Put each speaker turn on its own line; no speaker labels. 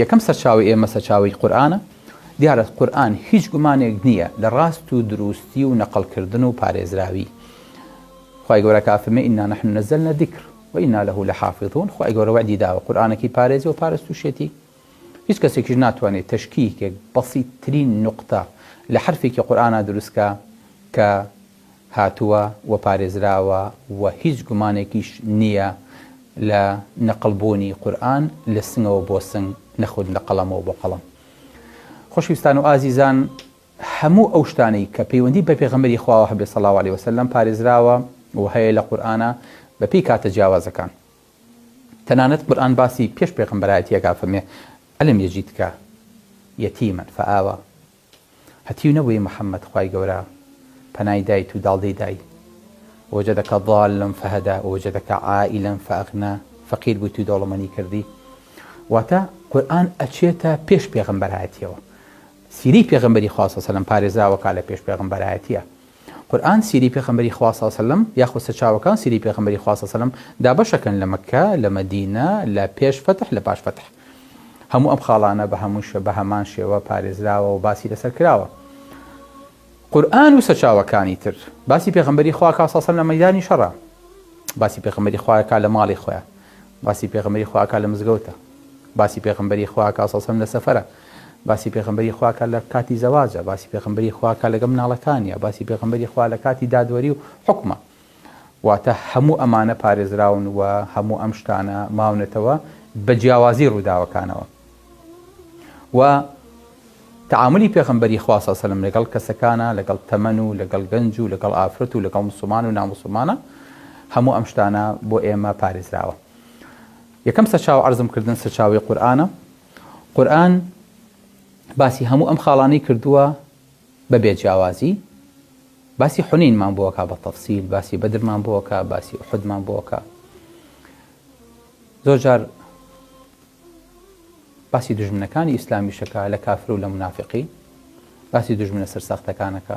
یەکەم سەرچاوی ئێمە سەرچاوی قورئانە. دیارە قورئان هیچ گومانێک نییە لە ڕاست و دروستی و نەقڵکردن و پارێزراوی. خوای گەورە کافرمێ ئینا نەحن نەزەلنا ذیکر وئینا لەه لەحافظون. خوای گەورە وعدی داوە قورئانێکی پارێزی و پارێزتوشێتی. هیچ کەسێکیش ناتوانێت تەشکیکێک بەسیطترین نقطە لە حرفێکی قورئانە دروستکە کە هاتووە و پارێزراوە و هیچ گومانێکیش نییە لە نەقڵبوونی قورئان لە سنگەوە بۆ سنگ نەخود لە قەڵەمەوە بۆ قەڵەم. خۆشویستان و ئازیزان، هەموو ئەو شتانەی کە پەیوەندی بە پێغەمبەری خواوە هەبێ صلی الله علیه وسلم پارێزراوە و هەیە لە قورئانە بەپێی کاتە جیاوازەکان. تەنانەت قورئان باسی پێش پێغەمبەرایەتیەکە فەرمێ ئەلم یەجیدکە یەتیمەن فەئاوە. هەتیو نەبووی محەممەد خوای گەورە پەنای دایت و داڵدەی دای، وەجەدەکە ضاڵن فەهەدا وەجەدەکە عائیلەن فەئەغنا، فەقیر بوویت و دەوڵەمەندی کردی. واتە قورئان ئەچێتە پێش پێغەمبەرایەتیەوە. سیری پێغەمبەری خوا صلی الله علیه و سلم پارێزراوەکە لە پێش پێغەمبەرایەتیە. قورئان سیری پێغەمبەری خوا صلی الله علیه و سلم یاخود سەرچاوەکان سیری پێغەمبەری خوا صلی الله علیه و سلم دابەشەکەن لە مەککە، لە مەدینە، لە پێش فتح، لە پاش فتح. هەموو ئەم خاڵانە بە هەمان شێوە پارێزراوە و باسی لەسەر کراوە. قورئان و سەرچاوەکانی تر باسی پێغەمبەری خوا صلی الله علیه و سلم لە مەیدانی شەڕە، باسی پێغەمبەری خواکە لە ماڵی خۆیان، باسی پێغەمبەری خواکە لە مزگەوتە، باسی پێغەمبەری خواکە صلی الله علیه و سلم لە سەفەرە، باسی پێغەمبەری خواکە لە کاتی زەواجە، باسی پێغەمبەری خواکە لەگەڵ مناڵەکانیە، باسی پێغەمبەری خوا لە کاتی دادوەری و حکمە. واتە هەموو ئەمانە پارێزراون و هەموو ئەم شتانە ماونەتەوە بە جیاوازی ڕووداوەکانەوە. و تعاملی پێغەمبەری خوا صلی الله علیه و سلم لەگەڵ کەسەکانە، لەگەڵ تەمەن و لەگەڵ گەنج و لەگەڵ ئافرەت و لەگەڵ موسڵمان و ناموسڵمانە، هەموو ئەم شتانە بۆ ئێمە پارێزراوە. یەکەم سەرچاو عەرزمکردن سەرچاوی قورئانە. قورئان باسی هەموو ئەم خاڵانەی کردووە بە بێجیاوازی. باسی حونینمان بۆکە بە تەفسیل، باسی بەدرمان بۆکە، باسی ئوحودمان بۆکە. زۆر جار باسی دژمنەکانی ئیسلامیشەکە لە کافر و لە منافقی، باسی دژمنە سەرسەختەکانەکە.